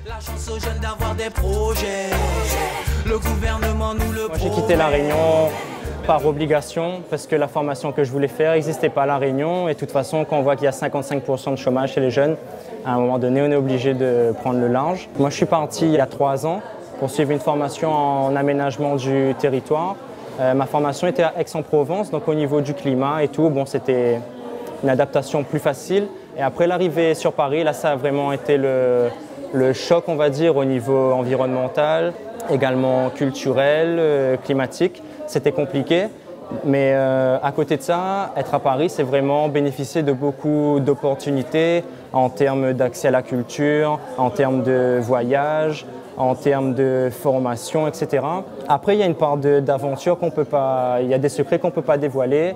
La chance aux jeunes d'avoir des projets. Le gouvernement nous le promet. J'ai quitté La Réunion par obligation parce que la formation que je voulais faire n'existait pas à La Réunion. Et de toute façon, quand on voit qu'il y a 55% de chômage chez les jeunes, à un moment donné, on est obligé de prendre le large. Moi, je suis parti il y a 3 ans pour suivre une formation en aménagement du territoire. Ma formation était à Aix-en-Provence, donc au niveau du climat et tout, bon, c'était une adaptation plus facile. Et après l'arrivée sur Paris, là, ça a vraiment été le choc, on va dire, au niveau environnemental, également culturel, climatique. C'était compliqué, mais à côté de ça, être à Paris, c'est vraiment bénéficier de beaucoup d'opportunités en termes d'accès à la culture, en termes de voyage, en termes de formation, etc. Après, il y a une part d'aventure qu'on peut pas, il y a des secrets qu'on ne peut pas dévoiler.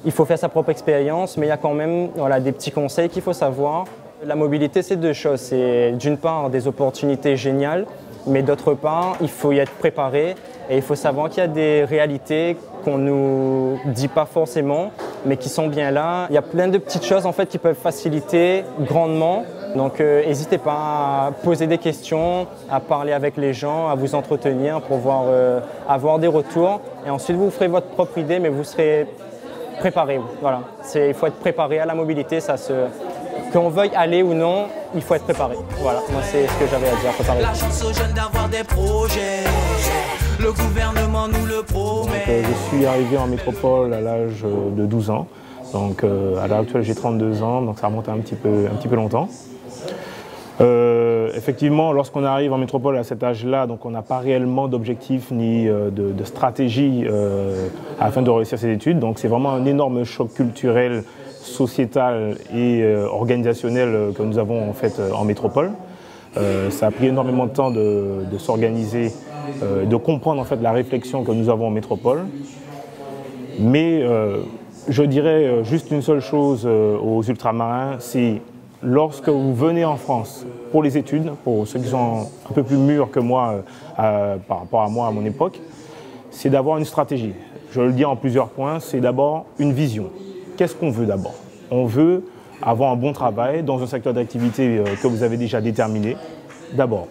Il faut faire sa propre expérience, mais il y a quand même des petits conseils qu'il faut savoir. La mobilité, c'est 2 choses. C'est d'une part des opportunités géniales, mais d'autre part, il faut y être préparé et il faut savoir qu'il y a des réalités qu'on ne nous dit pas forcément, mais qui sont bien là. Il y a plein de petites choses en fait, qui peuvent faciliter grandement. Donc n'hésitez pas à poser des questions, à parler avec les gens, à vous entretenir pour avoir des retours. Et ensuite, vous ferez votre propre idée, mais vous serez préparé. Voilà. Il faut être préparé à la mobilité. Qu'on veuille aller ou non, il faut être préparé. Voilà, moi c'est ce que j'avais à dire. Préparer. La chance aux jeunes d'avoir des projets. Le gouvernement nous le promet. Je suis arrivé en métropole à l'âge de 12 ans. Donc à l'heure actuelle, j'ai 32 ans, donc ça remonte un petit peu longtemps. Effectivement, lorsqu'on arrive en métropole à cet âge-là, donc on n'a pas réellement d'objectif ni de stratégie afin de réussir ses études. Donc c'est vraiment un énorme choc culturel, sociétal et organisationnel que nous avons en fait en métropole. Ça a pris énormément de temps de s'organiser, de comprendre en fait la réflexion que nous avons en métropole. Mais je dirais juste une seule chose aux ultramarins, c'est lorsque vous venez en France pour les études, pour ceux qui sont un peu plus mûrs que moi par rapport à moi à mon époque, c'est d'avoir une stratégie. Je le dis en plusieurs points, c'est d'abord une vision. Qu'est-ce qu'on veut d'abord? On veut avoir un bon travail dans un secteur d'activité que vous avez déjà déterminé, d'abord.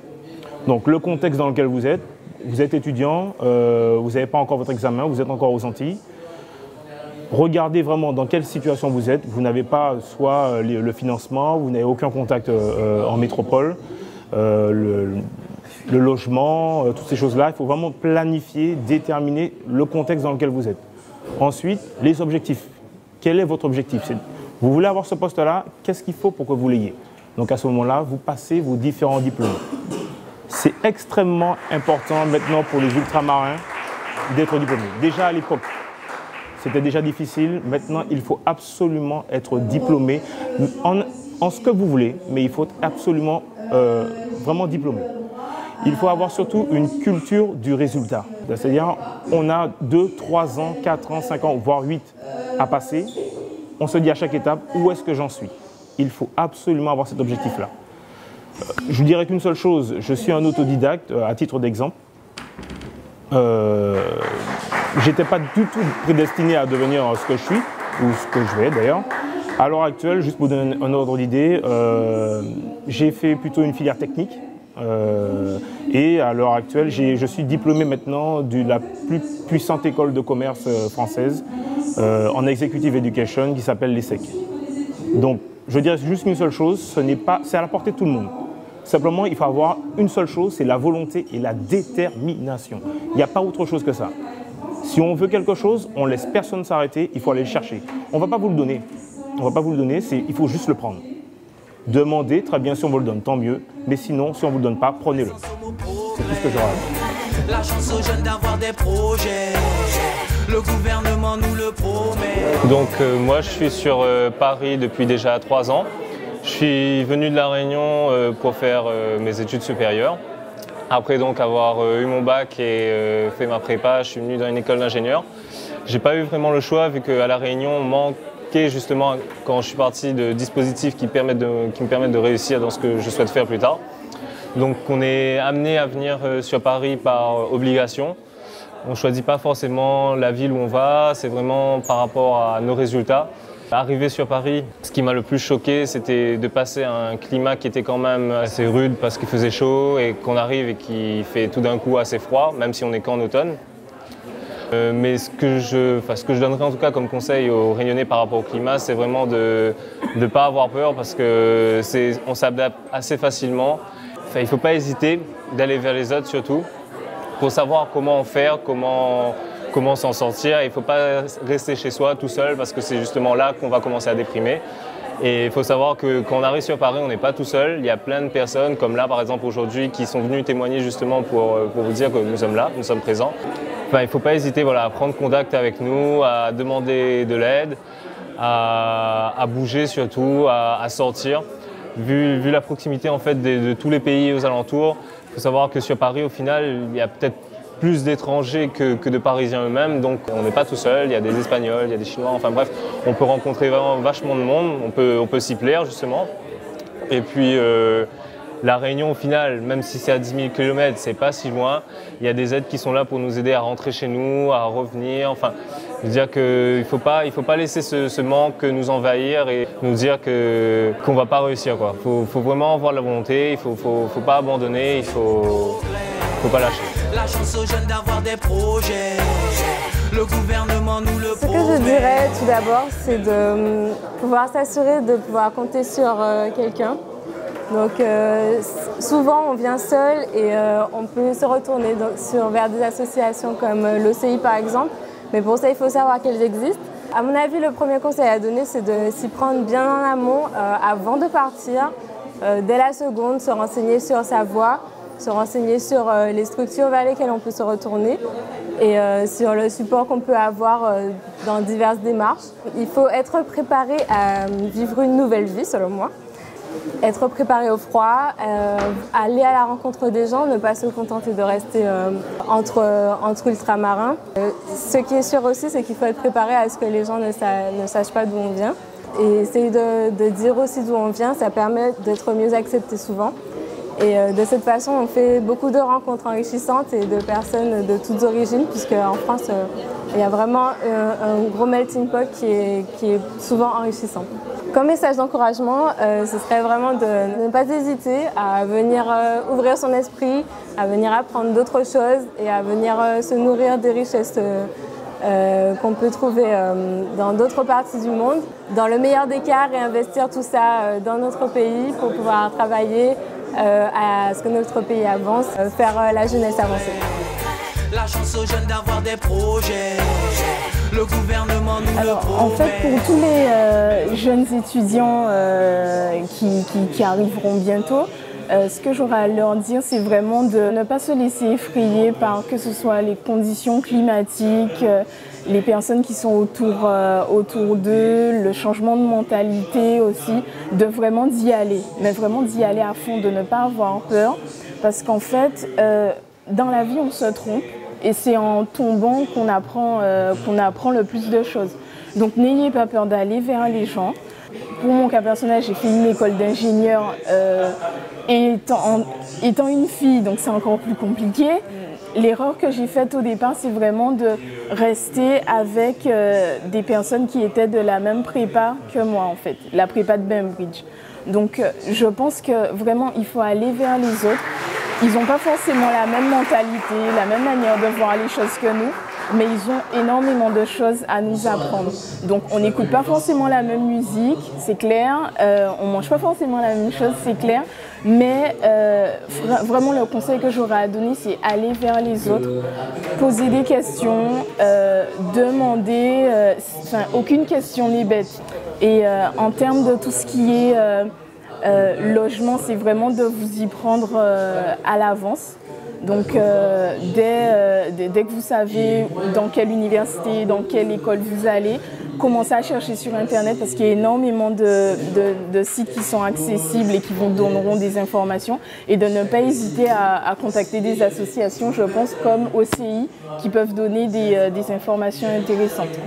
Donc le contexte dans lequel vous êtes étudiant, vous n'avez pas encore votre examen, vous êtes encore aux Antilles. Regardez vraiment dans quelle situation vous êtes. Vous n'avez pas soit le financement, vous n'avez aucun contact en métropole, le logement, toutes ces choses-là. Il faut vraiment planifier, déterminer le contexte dans lequel vous êtes. Ensuite, les objectifs. Quel est votre objectif? Vous voulez avoir ce poste-là, qu'est-ce qu'il faut pour que vous l'ayez? Donc à ce moment-là, vous passez vos différents diplômes. C'est extrêmement important maintenant pour les ultramarins d'être diplômés. Déjà à l'époque, c'était déjà difficile. Maintenant, il faut absolument être diplômé en ce que vous voulez, mais il faut absolument vraiment diplômé. Il faut avoir surtout une culture du résultat. C'est-à-dire, on a 2, 3 ans, 4 ans, 5 ans, voire 8 à passer. On se dit à chaque étape, où est-ce que j'en suis? Il faut absolument avoir cet objectif-là. Je vous dirais qu'une seule chose, je suis un autodidacte, à titre d'exemple. J'étais pas du tout prédestiné à devenir ce que je suis, ou ce que je vais d'ailleurs. À l'heure actuelle, juste pour donner un ordre d'idée, j'ai fait plutôt une filière technique. Et à l'heure actuelle, je suis diplômé maintenant de la plus puissante école de commerce française en Executive Education qui s'appelle l'ESSEC. Donc, je dirais juste une seule chose, c'est à la portée de tout le monde. Simplement, il faut avoir une seule chose, c'est la volonté et la détermination. Il n'y a pas autre chose que ça. Si on veut quelque chose, on ne laisse personne s'arrêter, il faut aller le chercher. On ne va pas vous le donner. On ne va pas vous le donner, il faut juste le prendre. Demandez, très bien, si on vous le donne, tant mieux. Mais sinon, si on ne vous le donne pas, prenez-le. C'est tout ce que j'aurais à dire. La chance aux jeunes d'avoir des projets. Le gouvernement nous le promet. Donc moi, je suis sur Paris depuis déjà 3 ans. Je suis venu de La Réunion pour faire mes études supérieures. Après donc avoir eu mon bac et fait ma prépa, je suis venu dans une école d'ingénieur. J'ai pas eu vraiment le choix vu qu'à La Réunion, on manquait justement, quand je suis parti, de dispositifs qui me permettent de réussir dans ce que je souhaite faire plus tard. Donc on est amené à venir sur Paris par obligation. On ne choisit pas forcément la ville où on va, c'est vraiment par rapport à nos résultats. Arrivé sur Paris, ce qui m'a le plus choqué, c'était de passer à un climat qui était quand même assez rude parce qu'il faisait chaud et qu'on arrive et qu'il fait tout d'un coup assez froid, même si on n'est qu'en automne. Mais ce que je donnerais en tout cas comme conseil aux Réunionnais par rapport au climat, c'est vraiment de ne pas avoir peur parce qu'on s'adapte assez facilement. Enfin, il ne faut pas hésiter d'aller vers les autres surtout pour savoir comment faire, comment s'en sortir. Il ne faut pas rester chez soi tout seul parce que c'est justement là qu'on va commencer à déprimer. Et il faut savoir que quand on arrive sur Paris, on n'est pas tout seul. Il y a plein de personnes, comme là par exemple aujourd'hui, qui sont venues témoigner justement pour vous dire que nous sommes là, nous sommes présents. Enfin, il ne faut pas hésiter à prendre contact avec nous, à demander de l'aide, à bouger surtout, à sortir. Vu la proximité en fait de tous les pays aux alentours, il faut savoir que sur Paris, au final, il y a peut-être plus d'étrangers que de Parisiens eux-mêmes, donc on n'est pas tout seul, il y a des Espagnols, il y a des Chinois, enfin bref, on peut rencontrer vraiment vachement de monde, on peut s'y plaire justement. Et puis la Réunion au final, même si c'est à 10 000 km, c'est pas si loin, il y a des aides qui sont là pour nous aider à rentrer chez nous, à revenir, enfin, je veux dire qu'il faut pas laisser ce manque nous envahir et nous dire qu'on va pas réussir, quoi. Faut vraiment avoir la volonté, il faut pas abandonner, il faut pas lâcher. La chance aux jeunes d'avoir des projets. Le gouvernement nous le promet. Ce que je dirais tout d'abord, c'est de pouvoir s'assurer de pouvoir compter sur quelqu'un. Donc souvent on vient seul et on peut se retourner vers des associations comme l'OCI par exemple. Mais pour ça, il faut savoir qu'elles existent. À mon avis, le premier conseil à donner, c'est de s'y prendre bien en amont avant de partir. Dès la seconde, se renseigner sur sa voie, se renseigner sur les structures vers lesquelles on peut se retourner et sur le support qu'on peut avoir dans diverses démarches. Il faut être préparé à vivre une nouvelle vie, selon moi. Être préparé au froid, aller à la rencontre des gens, ne pas se contenter de rester entre ultramarins. Ce qui est sûr aussi, c'est qu'il faut être préparé à ce que les gens ne sachent pas d'où on vient. Et essayer de dire aussi d'où on vient, ça permet d'être mieux accepté souvent. Et de cette façon, on fait beaucoup de rencontres enrichissantes et de personnes de toutes origines, puisque en France, il y a vraiment un gros melting pot qui est souvent enrichissant. Comme message d'encouragement, ce serait vraiment de ne pas hésiter à venir ouvrir son esprit, à venir apprendre d'autres choses et à venir se nourrir des richesses qu'on peut trouver dans d'autres parties du monde. Dans le meilleur des cas, réinvestir tout ça dans notre pays pour pouvoir travailler à ce que notre pays avance, faire la jeunesse avancer. La chance aux jeunes d'avoir des projets. Le gouvernement nous le promet. En fait, pour tous les jeunes étudiants qui arriveront bientôt, ce que j'aurais à leur dire, c'est vraiment de ne pas se laisser effrayer par que ce soit les conditions climatiques, les personnes qui sont autour d'eux, le changement de mentalité aussi, de vraiment d'y aller, mais vraiment d'y aller à fond, de ne pas avoir peur, parce qu'en fait, dans la vie, on se trompe. Et c'est en tombant qu'on apprend le plus de choses. Donc n'ayez pas peur d'aller vers les gens. Pour mon cas personnel, j'ai fait une école d'ingénieur étant une fille, donc c'est encore plus compliqué. L'erreur que j'ai faite au départ, c'est vraiment de rester avec des personnes qui étaient de la même prépa que moi en fait, la prépa de Bainbridge. Donc je pense que vraiment il faut aller vers les autres. Ils n'ont pas forcément la même mentalité, la même manière de voir les choses que nous, mais ils ont énormément de choses à nous apprendre. Donc on n'écoute pas forcément la même musique, c'est clair, on ne mange pas forcément la même chose, c'est clair, mais vraiment le conseil que j'aurais à donner, c'est aller vers les autres, poser des questions, demander, aucune question n'est bête. Et en termes de tout ce qui est logement, c'est vraiment de vous y prendre à l'avance. Donc dès que vous savez dans quelle université, dans quelle école vous allez, commencez à chercher sur Internet parce qu'il y a énormément de sites qui sont accessibles et qui vous donneront des informations. Et de ne pas hésiter à contacter des associations, je pense, comme OCI, qui peuvent donner des informations intéressantes.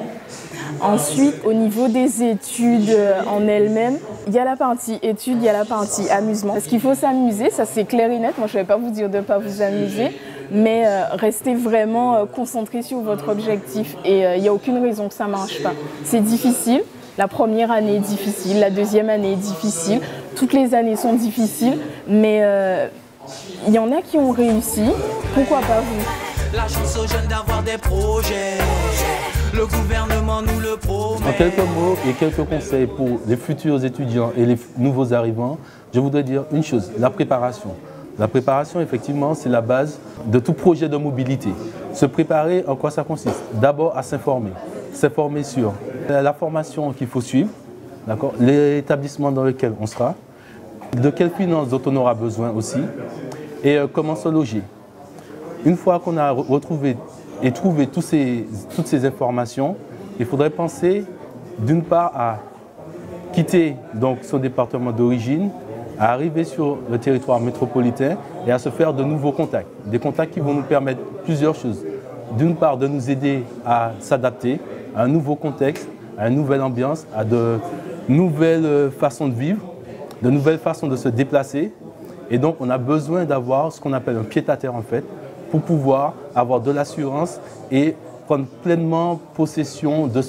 Ensuite, au niveau des études en elles-mêmes, il y a la partie études, il y a la partie amusement. Parce qu'il faut s'amuser, ça c'est clair et net. Moi, je ne vais pas vous dire de ne pas vous amuser, mais restez vraiment concentré sur votre objectif. Et il n'y a aucune raison que ça ne marche pas. C'est difficile. La première année est difficile, la deuxième année est difficile, toutes les années sont difficiles, mais il y en a qui ont réussi, pourquoi pas vous? La chance aux jeunes d'avoir des projets, le gouvernement nous le promet. En quelques mots et quelques conseils pour les futurs étudiants et les nouveaux arrivants, je voudrais dire une chose, la préparation. La préparation, effectivement, c'est la base de tout projet de mobilité. Se préparer, en quoi ça consiste? D'abord à s'informer. S'informer sur la formation qu'il faut suivre, l'établissement dans lequel on sera, de quelles finances dont on aura besoin aussi, et comment se loger. Une fois qu'on a retrouvé et trouvé toutes ces informations, il faudrait penser d'une part à quitter donc, son département d'origine, à arriver sur le territoire métropolitain et à se faire de nouveaux contacts. Des contacts qui vont nous permettre plusieurs choses. D'une part, de nous aider à s'adapter à un nouveau contexte, à une nouvelle ambiance, à de nouvelles façons de vivre, de nouvelles façons de se déplacer. Et donc, on a besoin d'avoir ce qu'on appelle un pied-à-terre en fait, pour pouvoir avoir de l'assurance et prendre pleinement possession de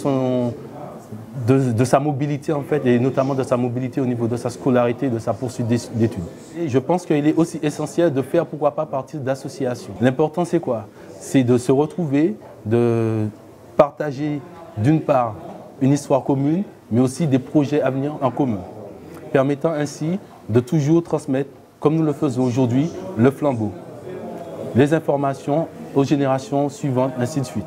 sa mobilité en fait, et notamment de sa mobilité au niveau de sa scolarité et de sa poursuite d'études. Et je pense qu'il est aussi essentiel de faire pourquoi pas partie d'associations. L'important c'est quoi? C'est de se retrouver, de partager d'une part une histoire commune, mais aussi des projets à venir en commun, permettant ainsi de toujours transmettre, comme nous le faisons aujourd'hui, le flambeau, les informations aux générations suivantes, ainsi de suite.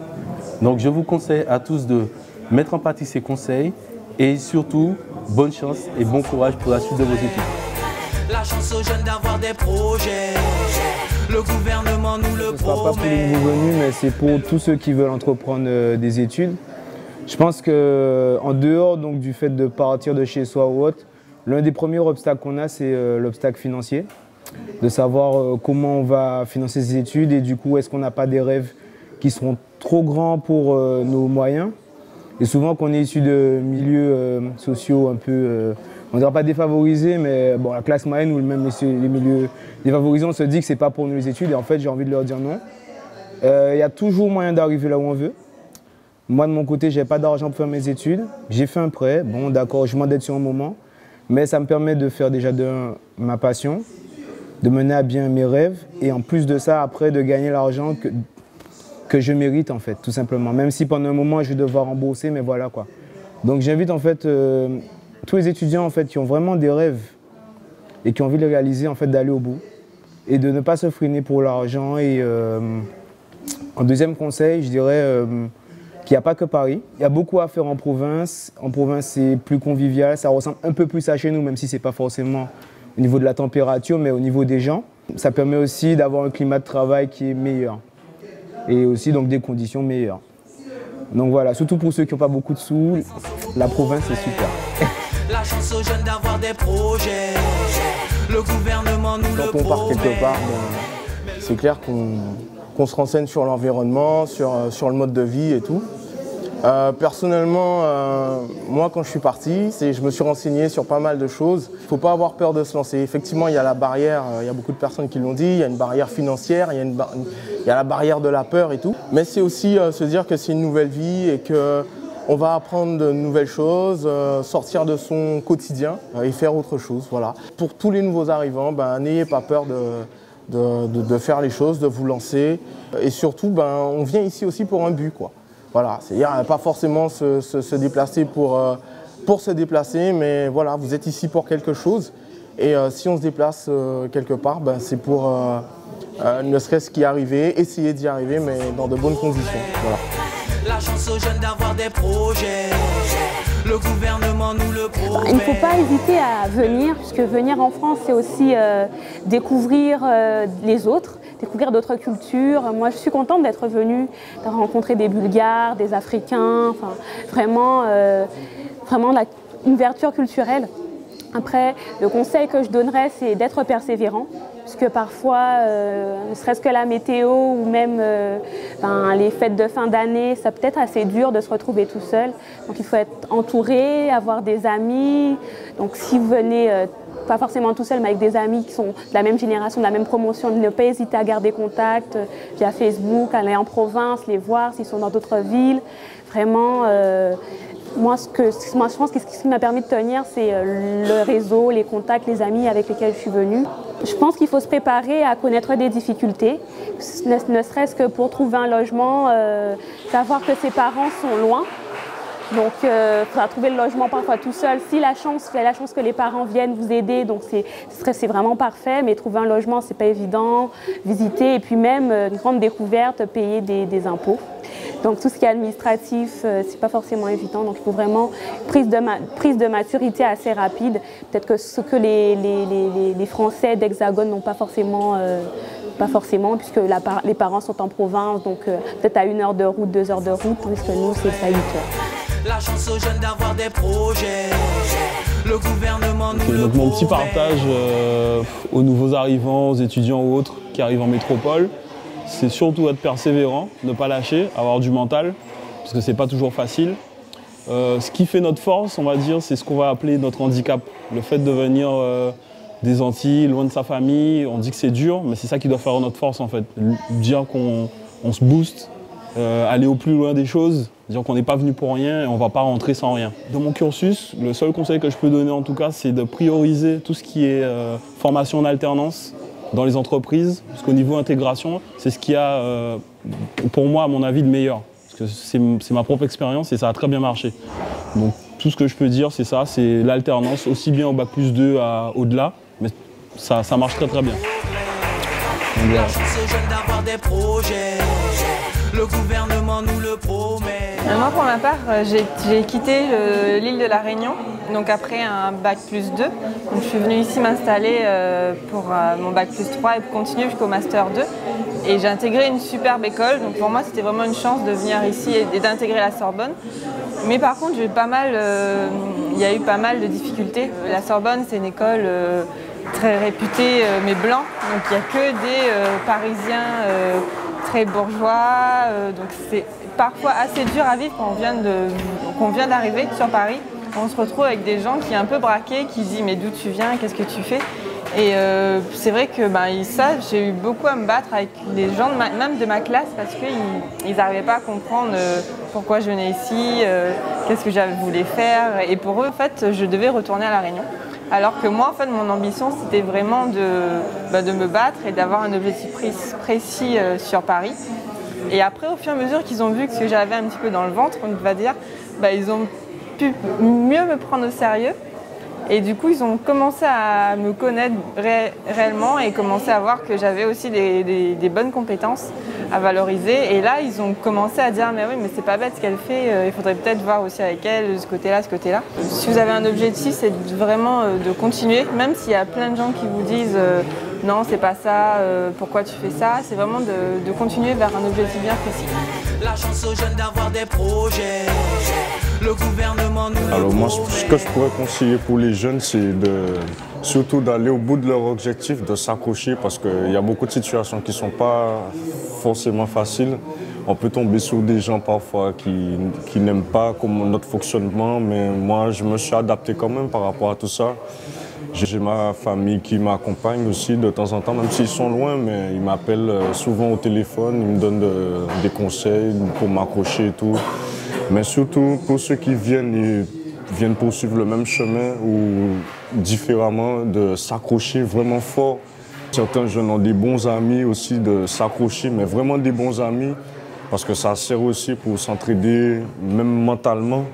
Donc je vous conseille à tous de mettre en pratique ces conseils et surtout, bonne chance et bon courage pour la suite de vos études. La chance aux jeunes d'avoir des projets, le gouvernement nous le promet. Ce ne sera pas pour les nouveaux venus, mais c'est pour tous ceux qui veulent entreprendre des études. Je pense qu'en dehors donc, du fait de partir de chez soi ou autre, l'un des premiers obstacles qu'on a, c'est l'obstacle financier. De savoir comment on va financer ses études et du coup, est-ce qu'on n'a pas des rêves qui seront trop grands pour nos moyens. Et souvent, quand on est issu de milieux sociaux un peu, on ne dira pas défavorisés, mais bon, la classe moyenne ou même les milieux défavorisés, on se dit que ce n'est pas pour nous les études. Et en fait, j'ai envie de leur dire non. Il y a toujours moyen d'arriver là où on veut. Moi, de mon côté, je n'ai pas d'argent pour faire mes études. J'ai fait un prêt. Bon, d'accord, je m'endette sur un moment. Mais ça me permet de faire déjà ma passion, de mener à bien mes rêves. Et en plus de ça, après, de gagner l'argent que je mérite, en fait, tout simplement. Même si pendant un moment, je vais devoir rembourser, mais voilà, quoi. Donc, j'invite, en fait, tous les étudiants, en fait, qui ont vraiment des rêves et qui ont envie de les réaliser, en fait, d'aller au bout et de ne pas se freiner pour l'argent. Et en deuxième conseil, je dirais qu'il n'y a pas que Paris. Il y a beaucoup à faire en province. En province, c'est plus convivial. Ça ressemble un peu plus à chez nous, même si ce n'est pas forcément au niveau de la température, mais au niveau des gens. Ça permet aussi d'avoir un climat de travail qui est meilleur. Et aussi donc des conditions meilleures. Donc voilà, surtout pour ceux qui n'ont pas beaucoup de sous, la province est super. La chance aux jeunes d'avoir des projets, le gouvernement nous le promet. Quand on part quelque part, c'est clair qu'on se renseigne sur l'environnement, sur le mode de vie et tout. Personnellement, moi quand je suis parti, je me suis renseigné sur pas mal de choses. Il ne faut pas avoir peur de se lancer. Effectivement, il y a la barrière, il y a beaucoup de personnes qui l'ont dit, il y a une barrière financière, il y a la barrière de la peur et tout. Mais c'est aussi se dire que c'est une nouvelle vie et qu'on va apprendre de nouvelles choses, sortir de son quotidien et faire autre chose. Voilà. Pour tous les nouveaux arrivants, n'ayez pas peur de faire les choses, de vous lancer. Et surtout, on vient ici aussi pour un but, quoi. Voilà, c'est-à-dire pas forcément se déplacer pour se déplacer, mais voilà, vous êtes ici pour quelque chose. Et si on se déplace quelque part, c'est pour ne serait-ce qu'y arriver, essayer d'y arriver, mais dans de bonnes conditions. Voilà. La chance aux jeunes d'avoir des projets, le gouvernement nous le promet. Il ne faut pas hésiter à venir, puisque venir en France, c'est aussi découvrir les autres, découvrir d'autres cultures. Moi, je suis contente d'être venue, de rencontrer des Bulgares, des Africains, enfin, vraiment une ouverture culturelle. Après, le conseil que je donnerais, c'est d'être persévérant, puisque parfois, ne serait-ce que la météo ou même les fêtes de fin d'année, ça peut être assez dur de se retrouver tout seul. Donc il faut être entouré, avoir des amis. Donc si vous venez, pas forcément tout seul, mais avec des amis qui sont de la même génération, de la même promotion, ne pas hésiter à garder contact via Facebook, aller en province, les voir s'ils sont dans d'autres villes. Vraiment, Moi, je pense que ce qui m'a permis de tenir, c'est le réseau, les contacts, les amis avec lesquels je suis venue. Je pense qu'il faut se préparer à connaître des difficultés, ne serait-ce que pour trouver un logement, savoir que ses parents sont loin. Donc, il faudra trouver le logement parfois tout seul. Si la chance que les parents viennent vous aider, donc c'est vraiment parfait. Mais trouver un logement, c'est pas évident. Visiter et puis même une grande découverte, payer des impôts. Donc tout ce qui est administratif, c'est pas forcément évident. Donc il faut vraiment prise de maturité assez rapide. Peut-être que ce que les Français d'Hexagone n'ont pas forcément, puisque les parents sont en province, donc peut-être à 1 heure de route, 2 heures de route, tandis que nous, c'est ça 8 heures. La chance aux jeunes d'avoir des projets. Le gouvernement nous donc mon petit partage aux nouveaux arrivants, aux étudiants ou autres qui arrivent en métropole, c'est surtout être persévérant, ne pas lâcher, avoir du mental, parce que c'est pas toujours facile. Ce qui fait notre force, on va dire, c'est ce qu'on va appeler notre handicap. Le fait de venir des Antilles, loin de sa famille, on dit que c'est dur, mais c'est ça qui doit faire notre force en fait. Dire qu'on se booste, aller au plus loin des choses, dire qu'on n'est pas venu pour rien et on ne va pas rentrer sans rien. Dans mon cursus, le seul conseil que je peux donner en tout cas, c'est de prioriser tout ce qui est formation en alternance dans les entreprises, parce qu'au niveau intégration, c'est ce qui a, pour moi, à mon avis, le meilleur. Parce que c'est ma propre expérience et ça a très bien marché. Donc tout ce que je peux dire, c'est ça, c'est l'alternance, aussi bien au bac+2 au-delà, mais ça marche très très bien. Donc, voilà. Le gouvernement nous le promet. Moi, pour ma part, j'ai quitté l'île de la Réunion, donc après un bac+2. Donc, je suis venue ici m'installer pour mon bac+3 et pour continuer jusqu'au master 2. Et j'ai intégré une superbe école, donc pour moi, c'était vraiment une chance de venir ici et d'intégrer la Sorbonne. Mais par contre, il y a eu pas mal de difficultés. La Sorbonne, c'est une école très réputée, mais blanc, donc il n'y a que des Parisiens très bourgeois, donc c'est parfois assez dur à vivre quand on vient d'arriver sur Paris. On se retrouve avec des gens qui sont un peu braqués, qui disent mais d'où tu viens, qu'est-ce que tu fais? Et c'est vrai que j'ai eu beaucoup à me battre avec les gens même de ma classe parce qu'ils n'arrivaient pas à comprendre pourquoi je venais ici, qu'est-ce que j'avais voulu faire. Et pour eux, en fait, je devais retourner à La Réunion. Alors que moi, en fait, mon ambition, c'était vraiment de me battre et d'avoir un objectif précis sur Paris. Et après, au fur et à mesure qu'ils ont vu que j'avais un petit peu dans le ventre, on va dire, ils ont pu mieux me prendre au sérieux. Et du coup, ils ont commencé à me connaître réellement et commencé à voir que j'avais aussi des bonnes compétences à valoriser. Et là, ils ont commencé à dire « mais oui, mais c'est pas bête ce qu'elle fait, il faudrait peut-être voir aussi avec elle ce côté-là, ce côté-là ». Si vous avez un objectif, c'est vraiment de continuer, même s'il y a plein de gens qui vous disent « non, c'est pas ça, pourquoi tu fais ça ?» C'est vraiment de continuer vers un objectif bien précis. La chance aux jeunes d'avoir des projets. Le gouvernement nous Alors moi, ce que je pourrais conseiller pour les jeunes, c'est surtout d'aller au bout de leur objectif, de s'accrocher parce qu'il y a beaucoup de situations qui ne sont pas forcément faciles. On peut tomber sur des gens parfois qui n'aiment pas notre fonctionnement, mais moi, je me suis adapté quand même par rapport à tout ça. J'ai ma famille qui m'accompagne aussi de temps en temps, même s'ils sont loin, mais ils m'appellent souvent au téléphone, ils me donnent des conseils pour m'accrocher et tout. Mais surtout pour ceux qui viennent poursuivre le même chemin ou différemment, de s'accrocher vraiment fort. Certains jeunes ont des bons amis aussi, de s'accrocher, mais vraiment des bons amis, parce que ça sert aussi pour s'entraider, même mentalement.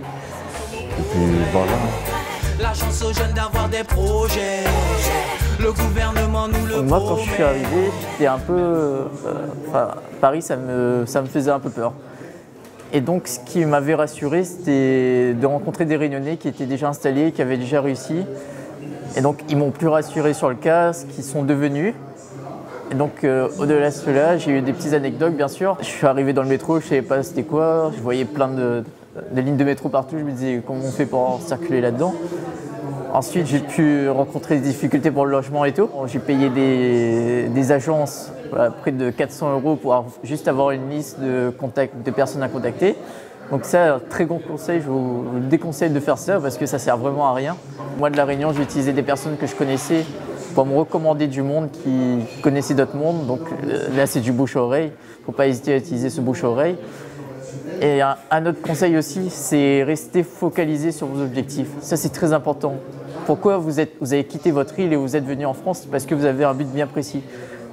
Et puis voilà. La chance aux jeunes d'avoir des projets. Le gouvernement nous le promet. Moi, quand je suis arrivé, j'étais un peu... Paris, ça me faisait un peu peur. Et donc, ce qui m'avait rassuré, c'était de rencontrer des Réunionnais qui étaient déjà installés, qui avaient déjà réussi. Et donc, ils m'ont plus rassuré sur le cas, ce qu'ils sont devenus. Et donc, au-delà de cela, j'ai eu des petites anecdotes, bien sûr. Je suis arrivé dans le métro, je ne savais pas c'était quoi. Je voyais plein de lignes de métro partout. Je me disais, comment on fait pour circuler là-dedans? Ensuite, j'ai pu rencontrer des difficultés pour le logement et tout. J'ai payé des agences près de 400 € pour juste avoir une liste de personnes à contacter. Donc ça, très bon conseil, je vous déconseille de faire ça parce que ça sert vraiment à rien. Moi, de La Réunion, j'ai utilisé des personnes que je connaissais pour me recommander du monde qui connaissait d'autres mondes. Donc là, c'est du bouche-oreille. Il ne faut pas hésiter à utiliser ce bouche-oreille. Et un autre conseil aussi, c'est rester focalisé sur vos objectifs. Ça, c'est très important. Pourquoi vous avez quitté votre île et vous êtes venu en France? Parce que vous avez un but bien précis.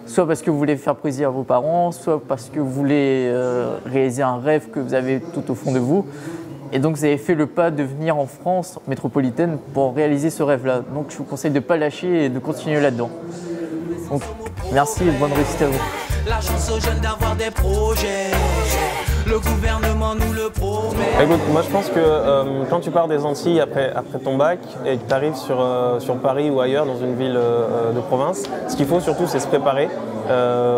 Soit parce que vous voulez faire plaisir à vos parents, soit parce que vous voulez réaliser un rêve que vous avez tout au fond de vous. Et donc, vous avez fait le pas de venir en France métropolitaine pour réaliser ce rêve-là. Donc, je vous conseille de ne pas lâcher et de continuer là-dedans. Donc, merci et bonne réussite à vous. La chance aux jeunes d'avoir des projets. Le gouvernement nous le promet. Écoute, moi je pense que quand tu pars des Antilles après ton bac et que tu arrives sur Paris ou ailleurs dans une ville de province, ce qu'il faut surtout c'est se préparer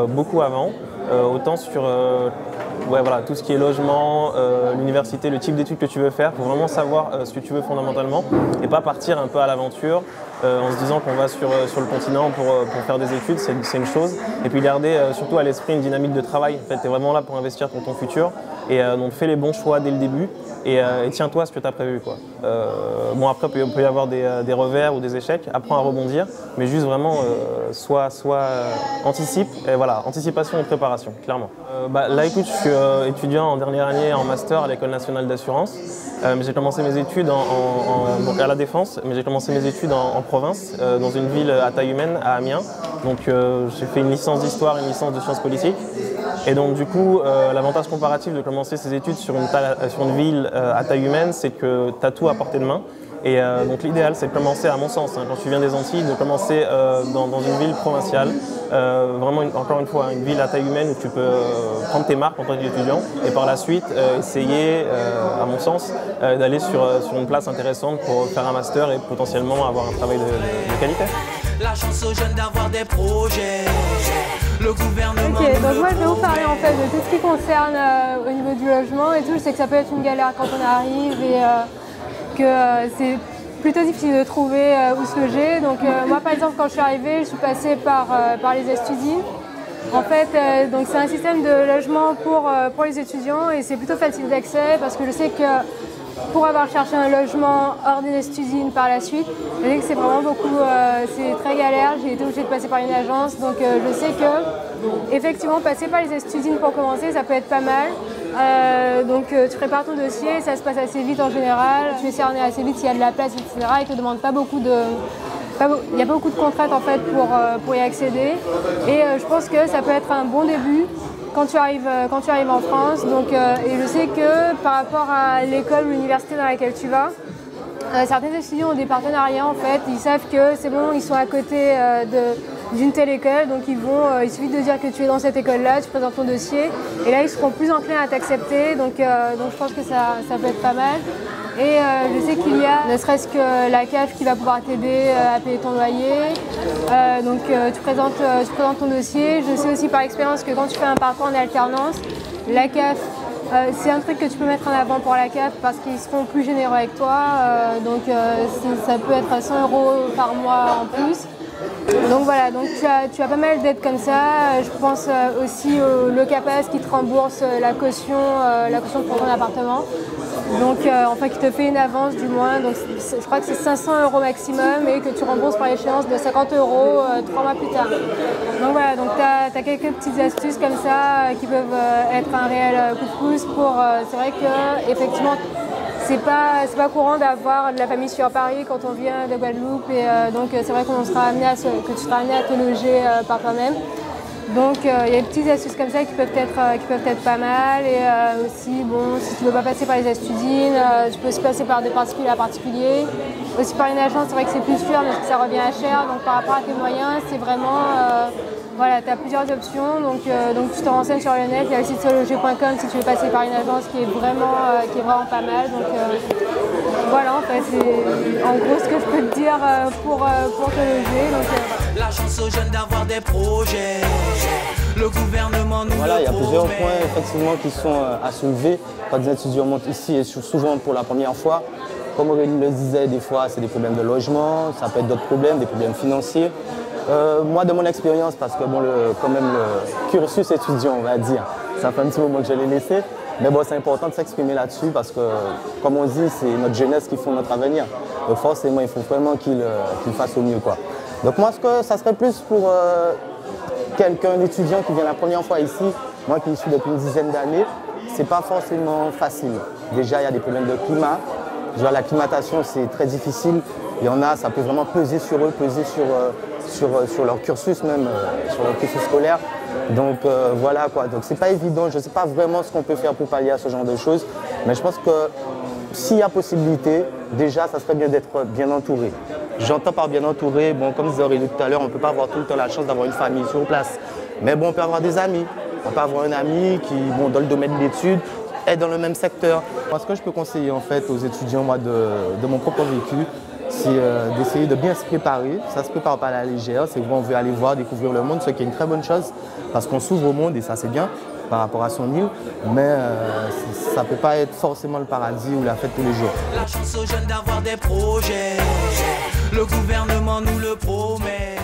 beaucoup avant, autant sur tout ce qui est logement, l'université, le type d'études que tu veux faire pour vraiment savoir ce que tu veux fondamentalement et pas partir un peu à l'aventure en se disant qu'on va sur le continent pour faire des études, c'est une chose. Et puis garder surtout à l'esprit une dynamique de travail. En fait, tu es vraiment là pour investir pour ton futur. Et donc fais les bons choix dès le début et tiens-toi à ce que tu as prévu, quoi. Bon, après, il peut y avoir des revers ou des échecs, apprends à rebondir, mais juste vraiment anticipe. Et voilà, anticipation et préparation, clairement. Là, écoute, je suis étudiant en dernière année en master à l'École nationale d'assurance. J'ai commencé mes études donc à la Défense, mais j'ai commencé mes études en province, dans une ville à taille humaine, à Amiens. Donc j'ai fait une licence d'histoire et une licence de sciences politiques. Et donc du coup, l'avantage comparatif de commencer ses études sur une ville à taille humaine, c'est que tu as tout à portée de main. Et donc l'idéal, c'est de commencer, à mon sens, quand tu viens des Antilles, de commencer dans une ville provinciale. Vraiment, encore une fois, une ville à taille humaine où tu peux prendre tes marques en tant qu'étudiant et par la suite essayer, à mon sens, d'aller sur une place intéressante pour faire un master et potentiellement avoir un travail de qualité. La chance aux jeunes d'avoir des projets. Le gouvernement. Ok, donc moi je vais vous parler en fait de tout ce qui concerne au niveau du logement et tout. Je sais que ça peut être une galère quand on arrive et que c'est plutôt difficile de trouver où se loger. Donc moi par exemple quand je suis arrivée, je suis passée par les Estudines. En fait, donc c'est un système de logement pour les étudiants et c'est plutôt facile d'accès parce que je sais que pour avoir cherché un logement hors des Estudines par la suite, je sais que c'est vraiment beaucoup, c'est très galère, j'ai été obligée de passer par une agence, donc je sais que effectivement passer par les Estudines pour commencer, ça peut être pas mal. Donc tu prépares ton dossier, ça se passe assez vite en général, tu es cerné assez vite s'il y a de la place, etc. Ils ne te demandent pas beaucoup de... Il n'y a pas beaucoup de contraintes en fait pour y accéder et je pense que ça peut être un bon début quand tu arrives en France. Donc, et je sais que par rapport à l'école ou l'université dans laquelle tu vas, certains étudiants ont des partenariats en fait, ils savent que c'est bon, ils sont à côté d'une telle école, donc il suffit de dire que tu es dans cette école-là, tu présentes ton dossier et là ils seront plus enclins à t'accepter, donc je pense que ça peut être pas mal. Et je sais qu'il y a ne serait-ce que la CAF qui va pouvoir t'aider à payer ton loyer. Donc tu présentes ton dossier. Je sais aussi par expérience que quand tu fais un parcours en alternance, la CAF, c'est un truc que tu peux mettre en avant pour la CAF parce qu'ils seront plus généreux avec toi. Donc ça peut être à 100 € par mois en plus. Donc voilà, donc tu as pas mal d'aides comme ça. Je pense aussi au Locapass qui te rembourse la caution pour ton appartement. Donc enfin qui te fait une avance du moins. Donc je crois que c'est 500 € maximum et que tu rembourses par échéance de 50 € 3 mois plus tard. Donc voilà, donc tu as quelques petites astuces comme ça qui peuvent être un réel coup de pouce pour. C'est vrai que effectivement c'est pas courant d'avoir de la famille sur Paris quand on vient de Guadeloupe et donc c'est vrai que tu seras amené à te loger par toi-même. Donc il y a des petites astuces comme ça qui peuvent être pas mal et aussi bon si tu ne veux pas passer par les Estudines, tu peux aussi passer par des particuliers à particuliers. Aussi par une agence, c'est vrai que c'est plus sûr mais ça revient à cher, donc par rapport à tes moyens, c'est vraiment voilà, tu as plusieurs options, donc tu te renseignes sur le net, il y a le site sologer.com si tu veux passer par une agence qui est vraiment pas mal. Donc voilà, en fait, c'est en gros ce que je peux te dire pour te loger. La chance aux jeunes d'avoir des projets. Le gouvernement nous voilà, il y a plusieurs points effectivement qui sont à soulever quand des étudiants montent ici et souvent pour la première fois. Comme Aurélie le disait, des fois c'est des problèmes de logement, ça peut être d'autres problèmes, des problèmes financiers. Moi, de mon expérience, parce que bon, quand même le cursus étudiant, on va dire, ça fait un petit moment que je l'ai laissé, mais bon, c'est important de s'exprimer là-dessus parce que, comme on dit, c'est notre jeunesse qui font notre avenir. Donc forcément, il faut vraiment qu'ils fassent au mieux, quoi. Donc moi, ça serait plus pour quelqu'un d'étudiant qui vient la première fois ici, moi qui suis depuis une dizaine d'années, c'est pas forcément facile. Déjà, il y a des problèmes de climat. Genre, l'acclimatation, c'est très difficile. Il y en a, ça peut vraiment peser sur eux, peser sur leur cursus même, sur leur cursus scolaire. Donc voilà quoi, donc c'est pas évident, je ne sais pas vraiment ce qu'on peut faire pour pallier à ce genre de choses, mais je pense que s'il y a possibilité, déjà ça serait bien d'être bien entouré. J'entends par bien entouré, bon comme disait Aurélie tout à l'heure, on ne peut pas avoir tout le temps la chance d'avoir une famille sur place, mais bon on peut avoir des amis, on peut avoir un ami qui, bon, dans le domaine de l'étude, est dans le même secteur. Moi ce que je peux conseiller en fait aux étudiants moi, de mon propre vécu, c'est d'essayer de bien se préparer. Ça ne se prépare pas à la légère, c'est qu'on veut aller voir, découvrir le monde, ce qui est une très bonne chose, parce qu'on s'ouvre au monde et ça c'est bien par rapport à son île, mais ça ne peut pas être forcément le paradis ou la fête tous les jours. La chance aux jeunes d'avoir des projets, le gouvernement nous le promet.